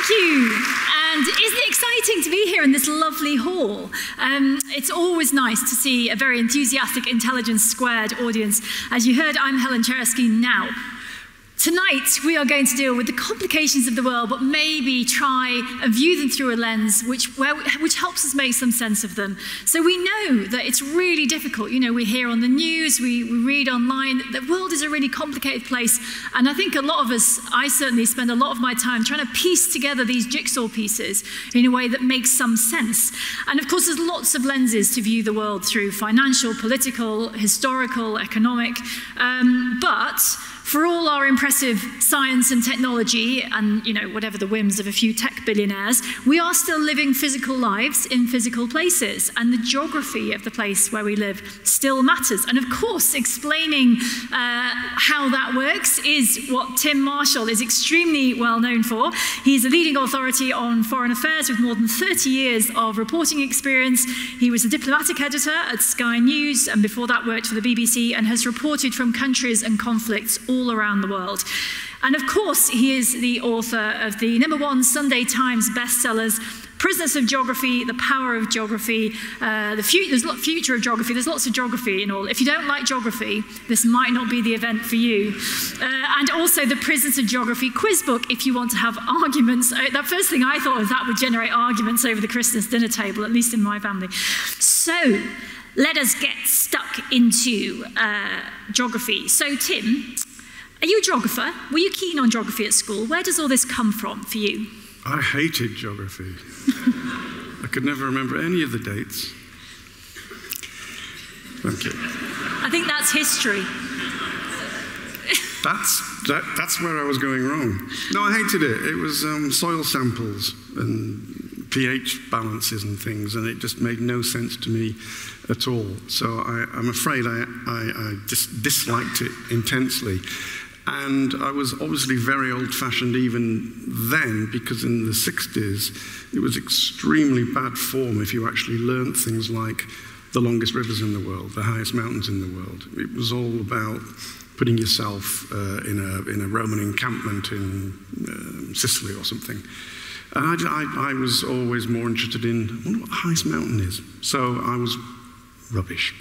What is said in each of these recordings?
Thank you. And isn't it exciting to be here in this lovely hall? It's always nice to see a very enthusiastic Intelligence Squared audience. As you heard, I'm Helen Cheresky now. Tonight, we are going to deal with the complications of the world, but maybe try and view them through a lens which helps us make some sense of them. So we know that it's really difficult. You know, we hear on the news, we read online, the world is a really complicated place. And I think a lot of us, I certainly spend a lot of my time trying to piece together these jigsaw pieces in a way that makes some sense. And of course, there's lots of lenses to view the world through: financial, political, historical, economic. But for all our impressive science and technology and, you know, whatever the whims of a few tech billionaires, we are still living physical lives in physical places, and the geography of the place where we live still matters. And of course, explaining how that works is what Tim Marshall is extremely well known for. He's a leading authority on foreign affairs with more than 30 years of reporting experience. He was a diplomatic editor at Sky News, and before that worked for the BBC, and has reported from countries and conflicts all around the world. And of course, he is the author of the #1 Sunday Times bestsellers, Prisoners of Geography, The Power of Geography, the Future of Geography. There's lots of geography in all. If you don't like geography, this might not be the event for you. And also the Prisoners of Geography quiz book, if you want to have arguments. That first thing I thought was that would generate arguments over the Christmas dinner table, at least in my family. So let us get stuck into geography. So Tim, are you a geographer? Were you keen on geography at school? Where does all this come from for you? I hated geography. I could never remember any of the dates. Thank you. I think that's history. That's where I was going wrong. No, I hated it. It was soil samples and pH balances and things, and it just made no sense to me at all. So I'm afraid I just disliked it intensely. And I was obviously very old-fashioned even then, because in the 60s, it was extremely bad form if you actually learned things like the longest rivers in the world, the highest mountains in the world. It was all about putting yourself in a Roman encampment in Sicily or something. And I was always more interested in, I wonder what the highest mountain is. So I was rubbish.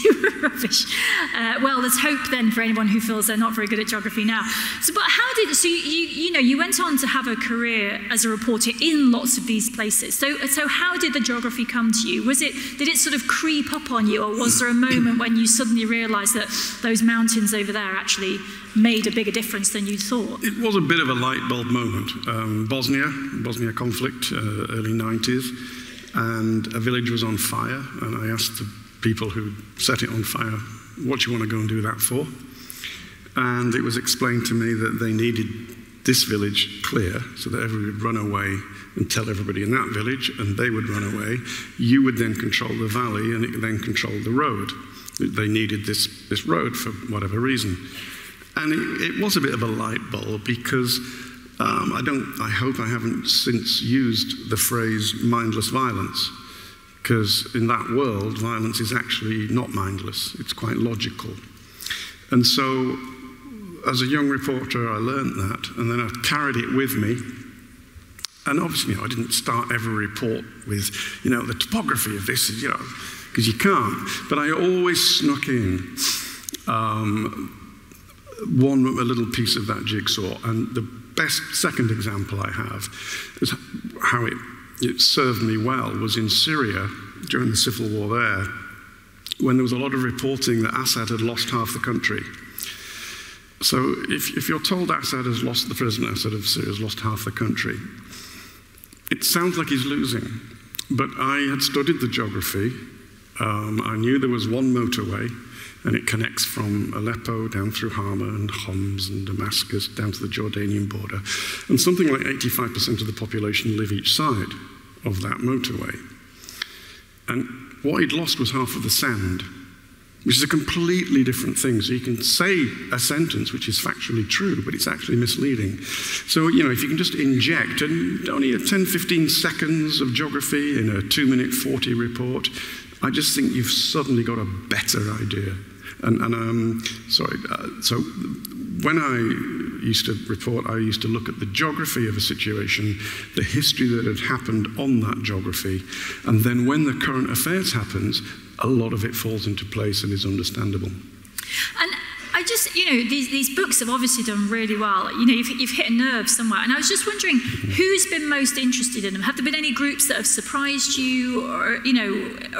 You were rubbish. Well, there's hope then for anyone who feels they're not very good at geography now. So, but how did, so you went on to have a career as a reporter in lots of these places. So how did the geography come to you? Did it sort of creep up on you, or was there a moment when you suddenly realized that those mountains over there actually made a bigger difference than you thought? It was a bit of a light bulb moment. Bosnia conflict, early 90s, and a village was on fire, and I asked the people who set it on fire, what do you want to go and do that for? And it was explained to me that they needed this village clear so that everybody would run away and tell everybody in that village, and they would run away. You would then control the valley, and it then controlled the road. They needed this road for whatever reason. And it was a bit of a light bulb, because I hope I haven't since used the phrase mindless violence. Because in that world, violence is actually not mindless. It's quite logical. And so, as a young reporter, I learned that, and then I carried it with me. And obviously, I didn't start every report with, the topography of this, because you can't. But I always snuck in a little piece of that jigsaw. And the best second example I have is how it served me well was in Syria during the civil war there, when there was a lot of reporting that Assad had lost half the country. So if you're told the President Assad of Syria has lost half the country, it sounds like he's losing. But I had studied the geography. I knew there was one motorway, and it connects from Aleppo down through Hama and Homs and Damascus down to the Jordanian border. And something like 85% of the population live each side of that motorway. And what he'd lost was half of the sand, which is a completely different thing. So you can say a sentence which is factually true, but it's actually misleading. So, if you can just inject only 10, 15 seconds of geography in a 2-minute 40 report, I just think you've suddenly got a better idea. So when I used to report, I used to look at the geography of a situation, the history that had happened on that geography, and then when the current affairs happens, a lot of it falls into place and is understandable. And I just, these books have obviously done really well. You've hit a nerve somewhere. And I was just wondering, who's been most interested in them? Have there been any groups that have surprised you? Or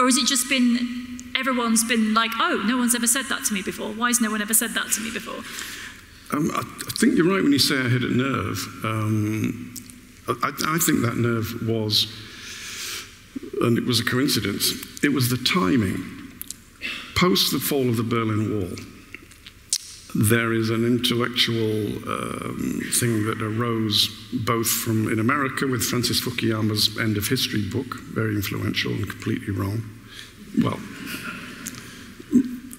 has it just been, everyone's been like, oh, no one's ever said that to me before. Why has no one ever said that to me before? I think you're right when you say I hit a nerve. I think that nerve was, and it was a coincidence, it was the timing. Post the fall of the Berlin Wall, there is an intellectual thing that arose both from in America with Francis Fukuyama's End of History book, very influential and completely wrong. Well,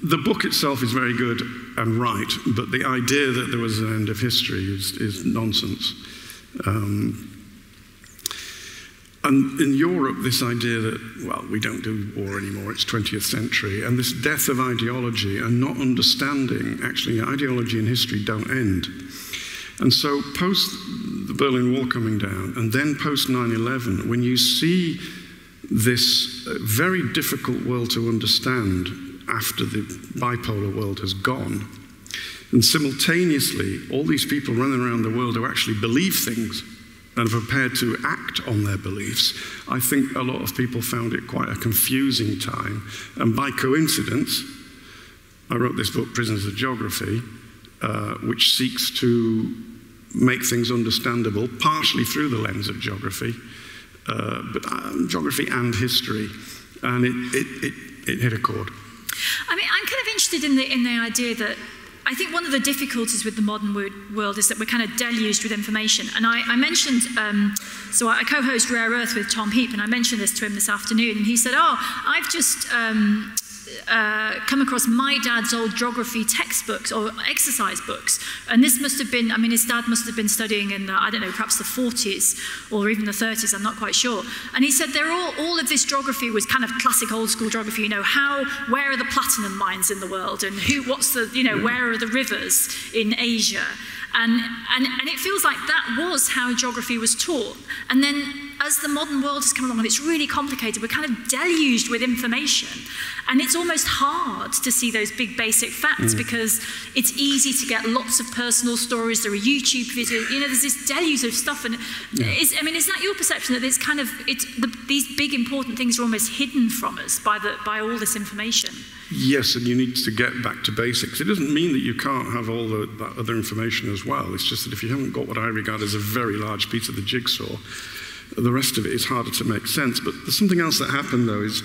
the book itself is very good and right, but the idea that there was an end of history is nonsense. And in Europe, this idea that, well, we don't do war anymore, it's 20th century, and this death of ideology and not understanding, actually, ideology and history don't end. And so post the Berlin Wall coming down, and then post 9/11, when you see this very difficult world to understand after the bipolar world has gone, and simultaneously, all these people running around the world who actually believe things and are prepared to act on their beliefs, I think a lot of people found it quite a confusing time. And by coincidence, I wrote this book, Prisoners of Geography, which seeks to make things understandable, partially through the lens of geography, but geography and history. And it hit a chord. I mean, I'm kind of interested in the idea that I think one of the difficulties with the modern world is that we're kind of deluged with information. And I mentioned, so I co-host Rare Earth with Tom Heap, and I mentioned this to him this afternoon, and he said, oh, I've just come across my dad's old geography textbooks or exercise books. And this must have been, I mean, his dad must have been studying in, I don't know, perhaps the 40s or even the 30s, I'm not quite sure. And he said all of this geography was kind of classic old school geography, where are the platinum mines in the world and where are the rivers in Asia? And it feels like that was how geography was taught. And then as the modern world has come along and it's really complicated, we're kind of deluged with information. And it's almost hard to see those big basic facts because it's easy to get lots of personal stories. There are YouTube videos, there's this deluge of stuff. And is that your perception that it's kind of, these big important things are almost hidden from us by all this information? Yes, and you need to get back to basics. It doesn't mean that you can't have all that other information as well. It's just that if you haven't got what I regard as a very large piece of the jigsaw, the rest of it is harder to make sense. But there's something else that happened, though, is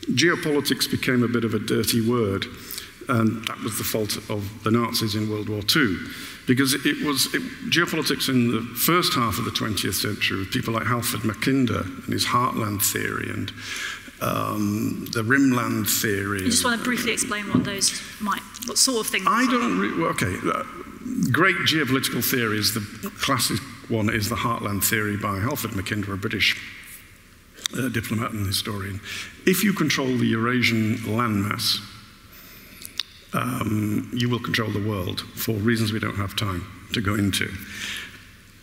geopolitics became a bit of a dirty word, and that was the fault of the Nazis in World War II. Because geopolitics in the first half of the 20th century, with people like Alfred Mackinder and his heartland theory, and the rimland theory. You just want to briefly explain what sort of thing? Great geopolitical theories. The classic one is the heartland theory by Alfred Mackinder, a British diplomat and historian. If you control the Eurasian landmass, you will control the world for reasons we don't have time to go into.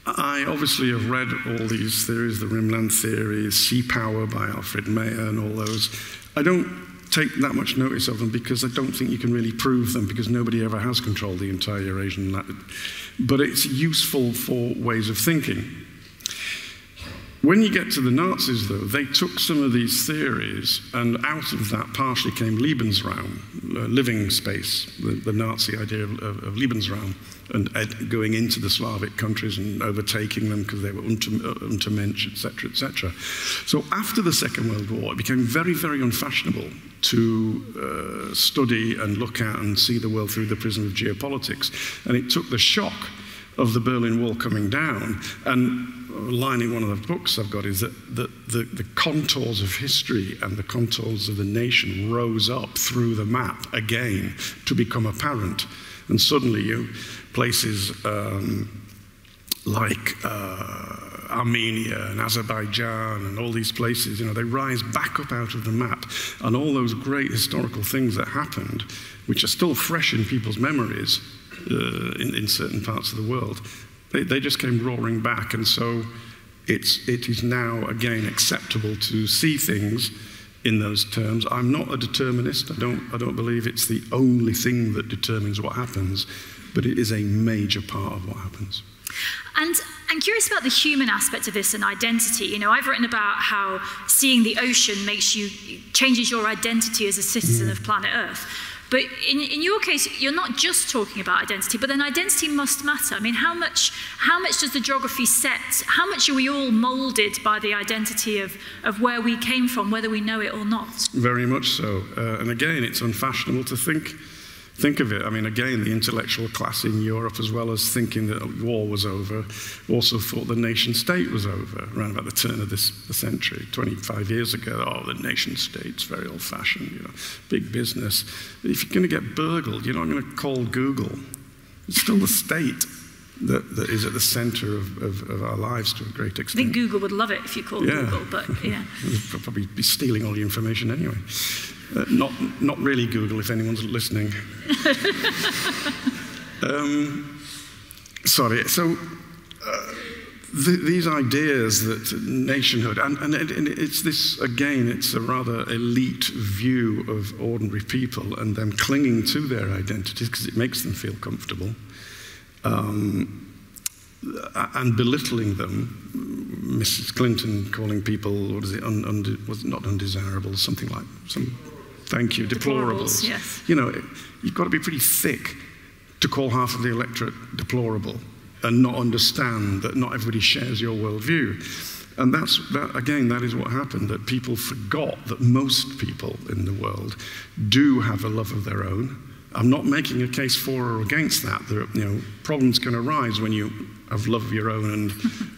I obviously have read all these theories, the Rimland theory, Sea Power by Alfred Meyer and all those. I don't take that much notice of them because I don't think you can really prove them because nobody ever has controlled the entire Eurasian land. But it's useful for ways of thinking. When you get to the Nazis, though, they took some of these theories, and out of that partially came Lebensraum, living space, the Nazi idea of Lebensraum, and going into the Slavic countries and overtaking them because they were Untermensch, etc., etc. So after the Second World War, it became very, very unfashionable to study and look at and see the world through the prism of geopolitics. And it took the shock of the Berlin Wall coming down, and a line in one of the books I've got is that the contours of history and the contours of the nation rose up through the map again to become apparent. And suddenly places like Armenia and Azerbaijan and all these places, they rise back up out of the map. And all those great historical things that happened, which are still fresh in people's memories, in certain parts of the world. They just came roaring back, and so it is now, again, acceptable to see things in those terms. I'm not a determinist. I don't believe it's the only thing that determines what happens, but it is a major part of what happens. And I'm curious about the human aspect of this and identity. You know, I've written about how seeing the ocean changes your identity as a citizen of planet Earth. But in your case, you're not just talking about identity, but then identity must matter. I mean, how much does the geography set? How much are we all molded by the identity of where we came from, whether we know it or not? Very much so. And again, it's unfashionable to think of it. I mean, again, the intellectual class in Europe, as well as thinking that war was over, also thought the nation state was over around about the turn of the century, 25 years ago. Oh, the nation state's very old-fashioned, you know, big business. If you're going to get burgled, you're not going to call Google. It's still the state that is at the center of our lives to a great extent. I think Google would love it if you called Google, but yeah. They'd probably be stealing all the information anyway. Not really Google, if anyone's listening. Sorry. So these ideas that nationhood, and it's this, again, it's a rather elite view of ordinary people and them clinging to their identities because it makes them feel comfortable, and belittling them. Mrs. Clinton calling people, what is it, was it not undesirable, something like some. Thank you, deplorables. Yes. You know, you've got to be pretty thick to call half of the electorate deplorable and not understand that not everybody shares your worldview. And that is what happened, that people forgot that most people in the world do have a love of their own. I'm not making a case for or against that. There, you know, problems can arise when you have love of your own and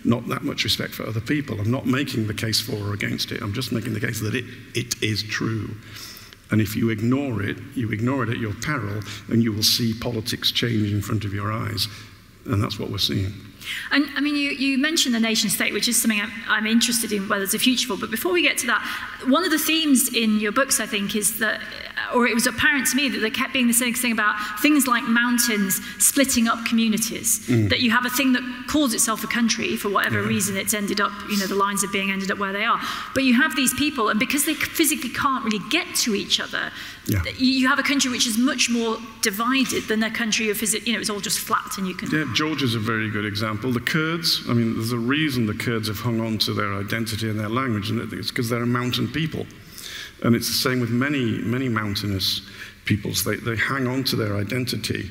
not that much respect for other people. I'm not making the case for or against it. I'm just making the case that it is true. And if you ignore it at your peril, and you will see politics change in front of your eyes. And that's what we're seeing. And I mean, you mentioned the nation state, which is something I'm interested in whether there's a future for. But before we get to that, one of the themes in your books, I think, is that, or it was apparent to me that there kept being the same thing about things like mountains splitting up communities. That you have a thing that calls itself a country for whatever reason it's ended up, you know, the lines of being ended up where they are. But you have these people, and because they physically can't really get to each other, you have a country which is much more divided than a country of, you know, it's all just flat and you can... Yeah, Georgia's a very good example. The Kurds, I mean, there's a reason the Kurds have hung on to their identity and their language, and it's because they're a mountain people. And it's the same with many, many mountainous peoples. They hang on to their identity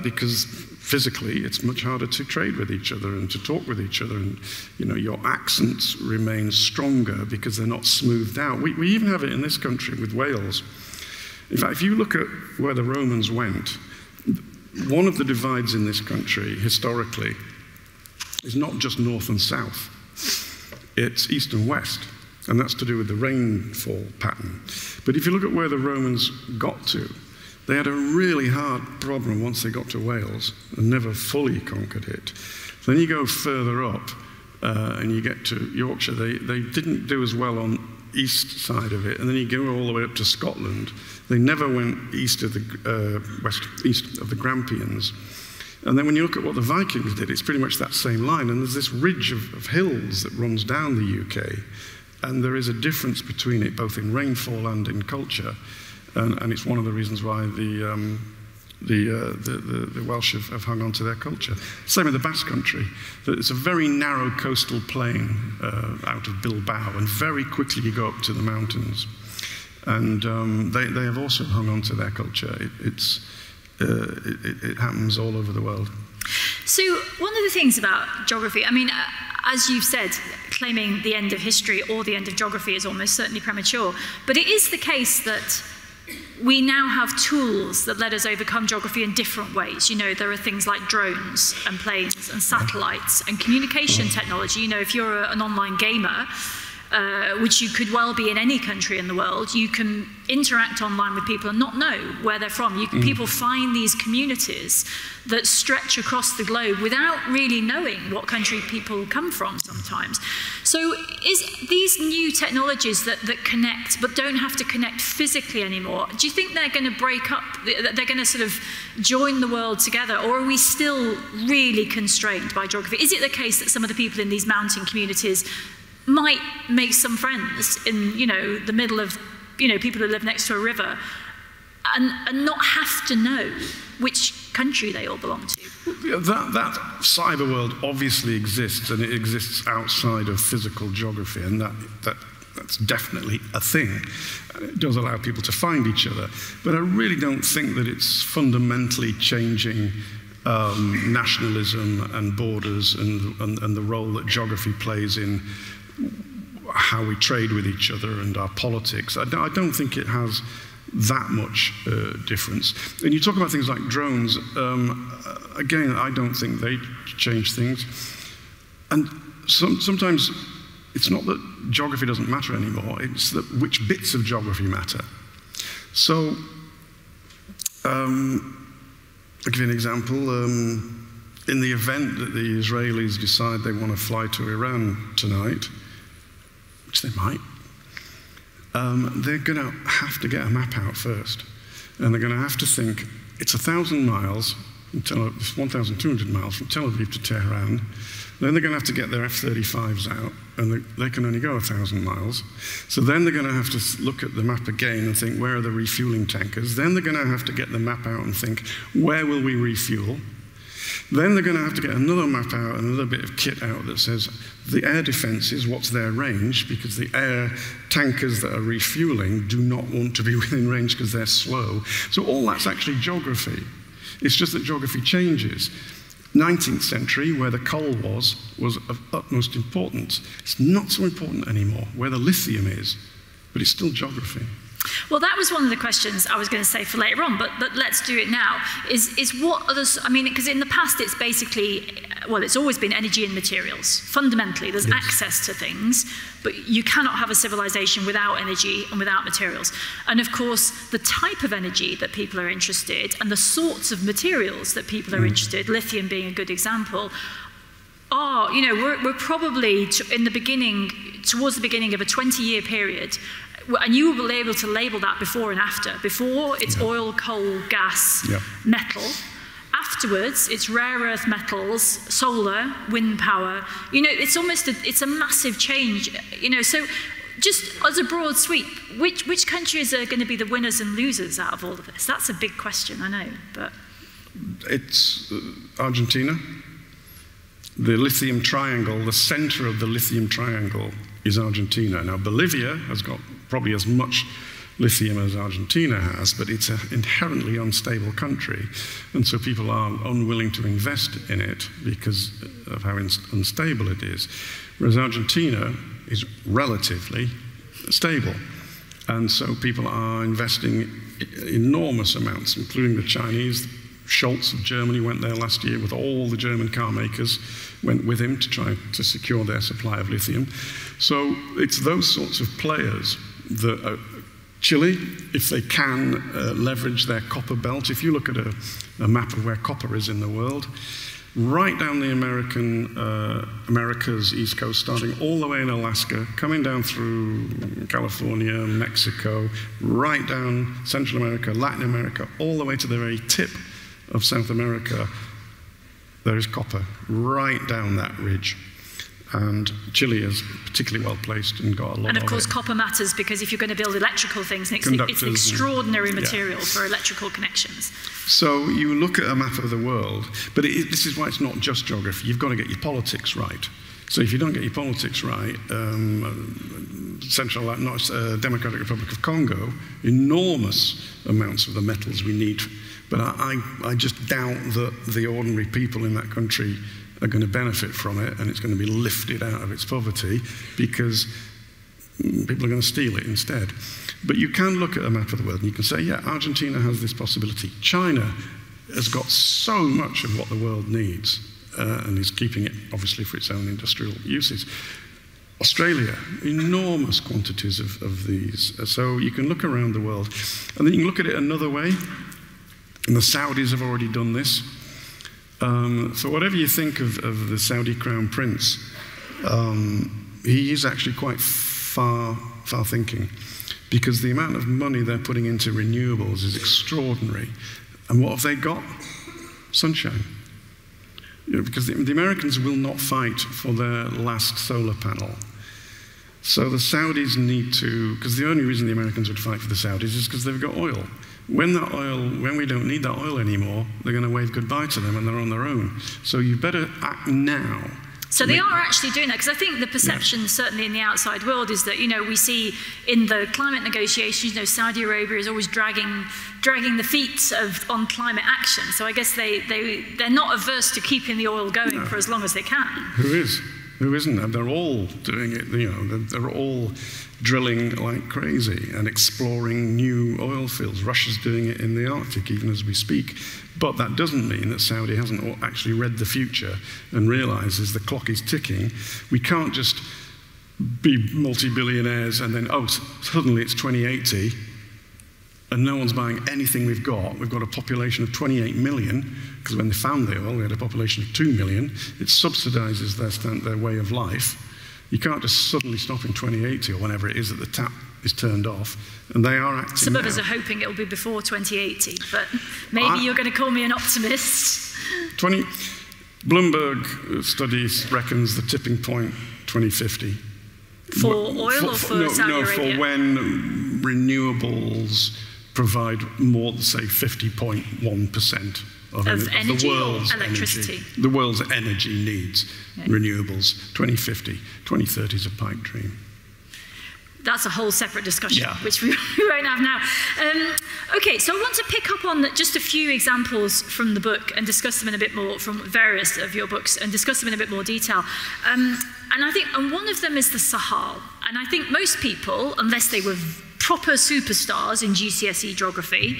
because physically it's much harder to trade with each other and to talk with each other. And, you know, your accents remain stronger because they're not smoothed out. We even have it in this country with Wales. In fact, if you look at where the Romans went, one of the divides in this country, historically, is not just north and south. It's east and west, and that's to do with the rainfall pattern. But if you look at where the Romans got to, they had a really hard problem once they got to Wales and never fully conquered it. Then you go further up, and you get to Yorkshire. They didn't do as well on east side of it, and then you go all the way up to Scotland. They never went east of the east of the Grampians. And then when you look at what the Vikings did, it's pretty much that same line. And there's this ridge of hills that runs down the UK, and there is a difference between it, both in rainfall and in culture. And it's one of the reasons why the Welsh have hung on to their culture. Same with the Basque Country. It's a very narrow coastal plain out of Bilbao, and very quickly you go up to the mountains. And they have also hung on to their culture. It happens all over the world. So one of the things about geography, I mean, as you've said, claiming the end of history or the end of geography is almost certainly premature. But it is the case that we now have tools that let us overcome geography in different ways. You know, there are things like drones and planes and satellites and communication technology. You know, if you're an online gamer, which you could well be in any country in the world. You can interact online with people and not know where they're from. People find these communities that stretch across the globe without really knowing what country people come from sometimes. So these new technologies that connect but don't have to connect physically anymore, do you think they're going to break up, they're going to sort of join the world together, or are we still really constrained by geography? Is it the case that some of the people in these mountain communities might make some friends in, the middle of, people who live next to a river and not have to know which country they all belong to? That cyber world obviously exists, and it exists outside of physical geography, and that's definitely a thing. It does allow people to find each other, but I really don't think that it's fundamentally changing nationalism and borders and the role that geography plays in how we trade with each other and our politics. I don't think it has that much difference. And you talk about things like drones. Again, I don't think they change things. And sometimes it's not that geography doesn't matter anymore, it's that which bits of geography matter. So, I'll give you an example. In the event that the Israelis decide they want to fly to Iran tonight, which they might, they're going to have to get a map out first. And they're going to have to think, it's 1,000 miles, it's 1,200 miles from Tel Aviv to Tehran. Then they're going to have to get their F-35s out, and they can only go 1,000 miles. So then they're going to have to look at the map again and think, where are the refueling tankers? Then they're going to have to get the map out and think, where will we refuel? Then they're going to have to get another map out, another bit of kit out that says the air defenses, what's their range, because the air tankers that are refueling do not want to be within range because they're slow. So all that's actually geography. It's just that geography changes. 19th century, where the coal was of utmost importance. It's not so important anymore, where the lithium is, but it's still geography. Well, that was one of the questions I was going to say for later on, but let's do it now. Is what others, I mean, because in the past it's basically, well, it's always been energy and materials. Fundamentally, there's access to things, but you cannot have a civilization without energy and without materials. And of course, the type of energy that people are interested and the sorts of materials that people are interested, lithium being a good example, are, we're probably in the beginning, towards the beginning of a 20-year period. And you will be able to label that before and after. Before, it's oil, coal, gas, metal. Afterwards, it's rare earth metals, solar, wind power. It's almost it's a massive change. So just as a broad sweep, which countries are going to be the winners and losers out of all of this? That's a big question, I know, but it's Argentina. The lithium triangle, the center of the lithium triangle is Argentina. Now, Bolivia has got probably as much lithium as Argentina has, but it's an inherently unstable country. And so people are unwilling to invest in it because of how unstable it is. Whereas Argentina is relatively stable. And so people are investing enormous amounts, including the Chinese. Scholz of Germany went there last year with all the German car makers, went with him to try to secure their supply of lithium. So it's those sorts of players that Chile, if they can leverage their copper belt. If you look at a map of where copper is in the world, right down the America's east coast, starting all the way in Alaska, coming down through California, Mexico, right down Central America, Latin America, all the way to the very tip of South America, there is copper right down that ridge. And Chile is particularly well placed and got a lot of it. And of course, copper matters because if you're going to build electrical things, it's an extraordinary material for electrical connections. So you look at a map of the world, but this is why it's not just geography. You've got to get your politics right. So if you don't get your politics right, Democratic Republic of Congo, enormous amounts of the metals we need. But I just doubt that the ordinary people in that country are going to benefit from it, and it's going to be lifted out of its poverty because people are going to steal it instead. But you can look at a map of the world and you can say, yeah, Argentina has this possibility. China has got so much of what the world needs and is keeping it, obviously, for its own industrial uses. Australia, enormous quantities of these. So you can look around the world, and then you can look at it another way, and the Saudis have already done this. So whatever you think of the Saudi Crown Prince, he is actually quite far thinking, because the amount of money they're putting into renewables is extraordinary. And what have they got? Sunshine. You know, because the Americans will not fight for their last solar panel. So the Saudis need to, because the only reason the Americans would fight for the Saudis is because they've got oil. When we don't need that oil anymore, they're going to wave goodbye to them and they're on their own. So you better act now. So they are actually doing that, because I think the perception, certainly in the outside world, is that, you know, we see in the climate negotiations, you know, Saudi Arabia is always dragging the feet on climate action. So I guess they're not averse to keeping the oil going for as long as they can. Who is? Who isn't? They're all doing it, you know, they're all drilling like crazy and exploring new oil fields. Russia's doing it in the Arctic even as we speak. But that doesn't mean that Saudi hasn't actually read the future and realizes the clock is ticking. We can't just be multi-billionaires and then, oh, suddenly it's 2080 and no one's buying anything we've got. We've got a population of 28 million, because when they found the oil, we had a population of 2 million. It subsidizes their way of life. You can't just suddenly stop in 2080 or whenever it is that the tap is turned off, and they are acting Some now. of us are hoping it'll be before 2080, but maybe you're going to call me an optimist. Bloomberg studies reckons the tipping point 2050. For oil or for Saudi Arabia? For when renewables provide more, say, 50.1% of energy the world's or electricity? Energy. The world's energy needs renewables. 2050, 2030 is a pipe dream. That's a whole separate discussion, which we won't have now. Okay, so I want to pick up on just a few examples from the book and discuss them in a bit more, from various of your books, and discuss them in a bit more detail. And one of them is the Sahara. And I think most people, unless they were proper superstars in GCSE geography,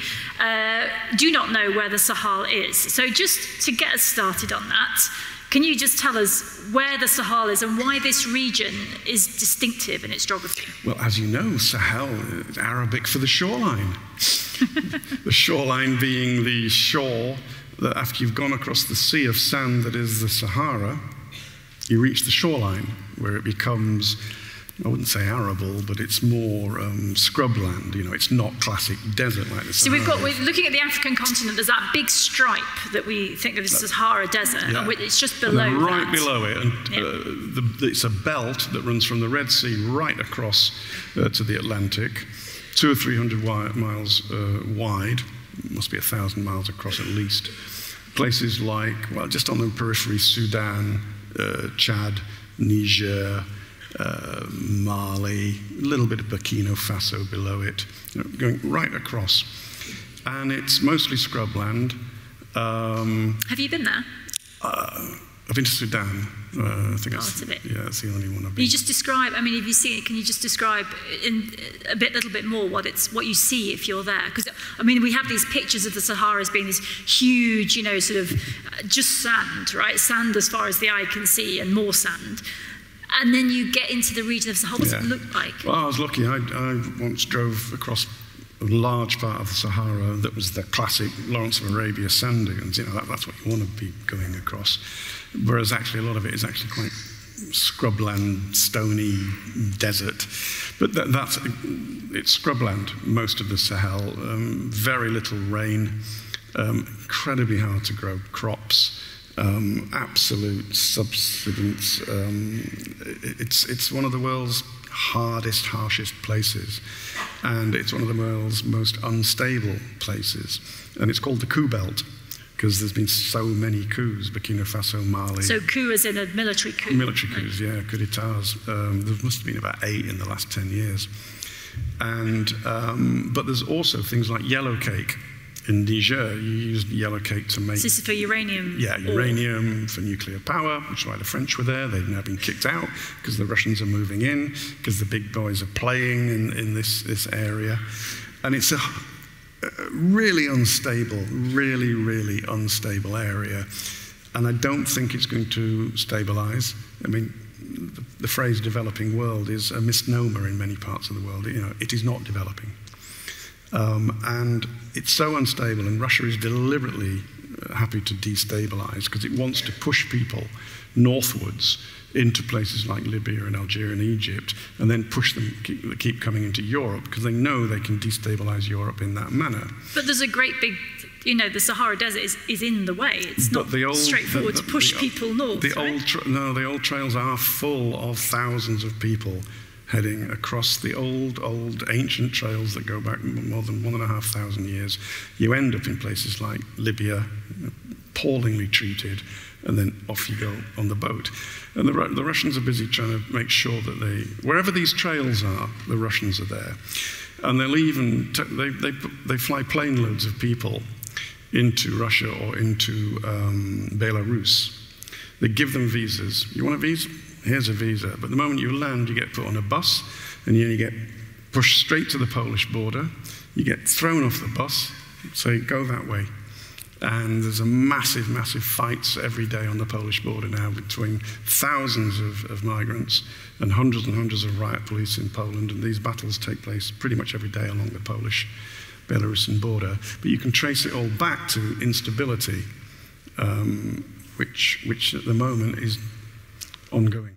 do not know where the Sahara is. So just to get us started on that, can you just tell us where the Sahara is and why this region is distinctive in its geography? Well, as you know, Sahel is Arabic for the shoreline. The shoreline being the shore that after you've gone across the sea of sand that is the Sahara, you reach the shoreline where it becomes, I wouldn't say arable, but it's more scrubland. You know, it's not classic desert like the Sahara. So we're looking at the African continent. There's that big stripe that we think of as the Sahara Desert, and it's just below and right that. below it, and it's a belt that runs from the Red Sea right across to the Atlantic, 200 or 300 miles wide. Must be 1,000 miles across at least. Places like, well, just on the periphery, Sudan, Chad, Niger, Mali, a little bit of Burkina Faso below it, you know, going right across. And it's mostly scrubland. Have you been there? I've been to Sudan. I think that's the only one I've been. You just describe, I mean, if you see it, can you just describe in a little bit more what you see if you're there? Because, I mean, we have these pictures of the Sahara as being this huge, you know, sort of just sand, right? Sand as far as the eye can see and more sand. And then you get into the region of Sahara. What does it look like? Well, I was lucky. I once drove across a large part of the Sahara that was the classic Lawrence of Arabia sand dunes. You know, that's what you want to be going across. Whereas actually a lot of it is actually quite scrubland, stony desert. But it's scrubland, most of the Sahel. Very little rain, incredibly hard to grow crops. Absolute subsidence. It's one of the world's hardest, harshest places, and it's one of the world's most unstable places. And it's called the coup belt because there's been so many coups, Burkina Faso, Mali. So coup as in a military coup? Military coups, yeah, coup d'etats. There must have been about 8 in the last 10 years. And but there's also things like yellow cake. In Niger, you used yellow cake to make... This is for uranium? Yeah, uranium for nuclear power, which is why the French were there. They've now been kicked out because the Russians are moving in, because the big boys are playing in this area. And it's a really unstable, really, really unstable area. And I don't think it's going to stabilize. I mean, the phrase developing world is a misnomer in many parts of the world. It is not developing. And it's so unstable, and Russia is deliberately happy to destabilize because it wants to push people northwards into places like Libya and Algeria and Egypt, and then push them, keep coming into Europe, because they know they can destabilize Europe in that manner. But there's a great big, the Sahara Desert is in the way. It's not straightforward to push people north, the old trails are full of thousands of people heading across the old ancient trails that go back more than 1,500 years. You end up in places like Libya, appallingly treated, and then off you go on the boat. And the Russians are busy trying to make sure that wherever these trails are, the Russians are there. And they'll even, they fly plane loads of people into Russia or into Belarus. They give them visas. You want a visa? Here's a visa. But the moment you land, you get put on a bus, and you get pushed straight to the Polish border. You get thrown off the bus, say, go that way. And there's a massive, massive fights every day on the Polish border now between thousands of migrants and hundreds of riot police in Poland. And these battles take place pretty much every day along the Polish-Belarusian border. But you can trace it all back to instability, which at the moment is ongoing.